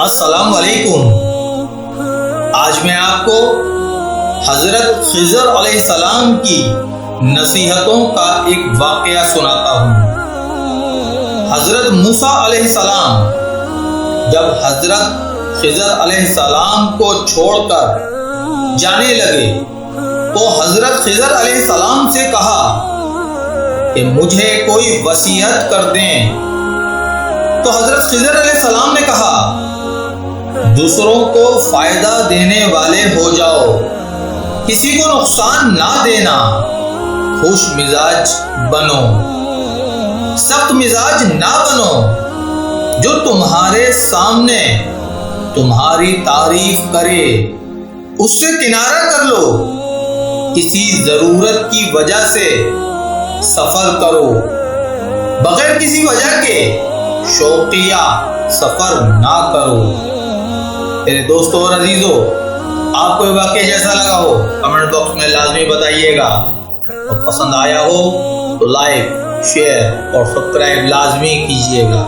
السلام علیکم۔ آج میں آپ کو حضرت خضر علیہ السلام کی نصیحتوں کا ایک واقعہ سناتا ہوں۔ حضرت موسیٰ علیہ السلام جب حضرت خضر علیہ السلام کو چھوڑ کر جانے لگے تو حضرت خضر علیہ السلام سے کہا کہ مجھے کوئی وصیت کر دیں۔ تو حضرت خضر علیہ السلام نے کہا دوسروں کو فائدہ دینے والے ہو جاؤ، کسی کو نقصان نہ دینا، خوش مزاج بنو، سخت مزاج نہ بنو، جو تمہارے سامنے تمہاری تعریف کرے اس سے کنارہ کر لو، کسی ضرورت کی وجہ سے سفر کرو، بغیر کسی وجہ کے شوقیہ سفر نہ کرو۔ میرے دوستوں اور عزیزوں، آپ کو یہ واقعہ جیسا لگا ہو کمنٹ باکس میں لازمی بتائیے گا، اور پسند آیا ہو تو لائک، شیئر اور سبسکرائب لازمی کیجیے گا۔